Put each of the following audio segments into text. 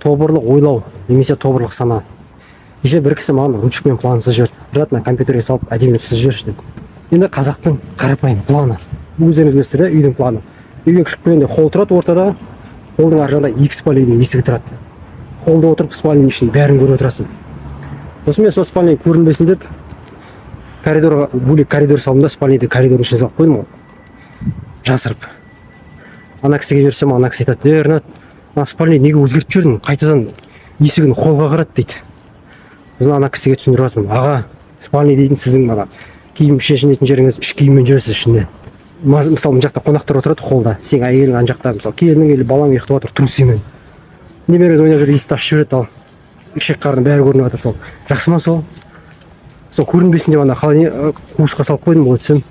тобырлық ойлау немесе тобырлық сана. Кеше бір кісі маған ручкамен план сызып жіберді. Обратно компьютерге салып әдемілеп сызып жіберші деді. Енді қазақтың қарапайым планы. Өздеріңіз білесіздер да, үйдің планы. Үйге кіріп келгенде холл тұрады ортада, холлдың ар жағында екі спальныйдың есігі тұрады. Холлда отырып спальныйдың ішін бәрін көріп отырасың. Сосын мен сол спальный көрінбесін деп коридорға бөлек коридор салдым да спальныйды коридордың ішіне салып қойдым ғой. Жасырып. Ана кісіге жіберсем, ана кісі айтады: "Ренат, ана спальный неге өзгертіп жібердің? Қайтадан есігін холлға қарат" дейді. Сосын ана кісіге түсіндіріп жатырмын: "Аға, спальный дейтін сіздің мына киім шешінетін жеріңіз іш киіммен жүресіз ішінде. Мысалы мына жақта қонақтар отырады холлда, сен әйелің ана жақта, мысалы келінің или балаң ұйықтап отыр трусымен. Немереңіз ойнап жүр, есікті ашып жібереді, ал ішек қарын бәрі көрініп жатыр. Сол жақсы ма сол? Сол көрінбесін деп ана қуысқа салып қойдым ғой десем.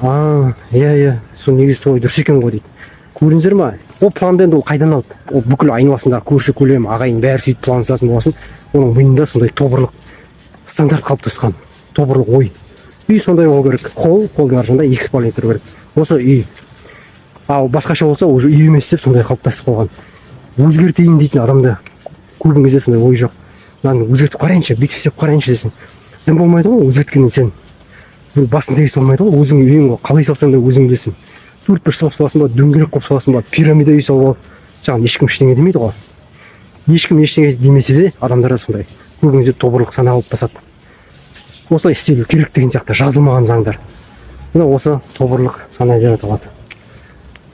Иә, сол негізі солай дұрыс екен ғой" дейді. Көрдіңіздер ма? Ол планды енді ол қайдан алды? Ол бүкіл айналасындағы көрші көлем, ағайын бәрі сөйтіп план жазатын болсын, оның миында сондай тобырлық стандарт қалыптасқан, тобырлық ой. Үй сондай болу керек. Холлдың ар жағында екі спальный тұру керек. Осы үй. Ал басқаша болса, уже үй емес деп сондай қалыптасып қалған. Өзгертейін дейтін адамда көбіңізде сондай ой жоқ. Мынаны өзгертіп қарайыншы, бүйтіп істеп қарайыншы десең, дым болмайды ғой өзгерткеннен сен. Басын тегіс болмайды ғой, өзіңнің үйің қалай салсаң да өзің білесің. Төрт бір салып саласың ба, дөңгелек қылып саласың ба, пирамида үй салып алып, жаңағы ешкім ештеңе демейді ғой. Ешкім ештеңе демесе де адамдарда сондай көбіңізде тобырлық сана қалыптасады. Осылай істелу керек деген сияқты жазылмаған заңдар. Мына осы тобырлық сана деп аталады.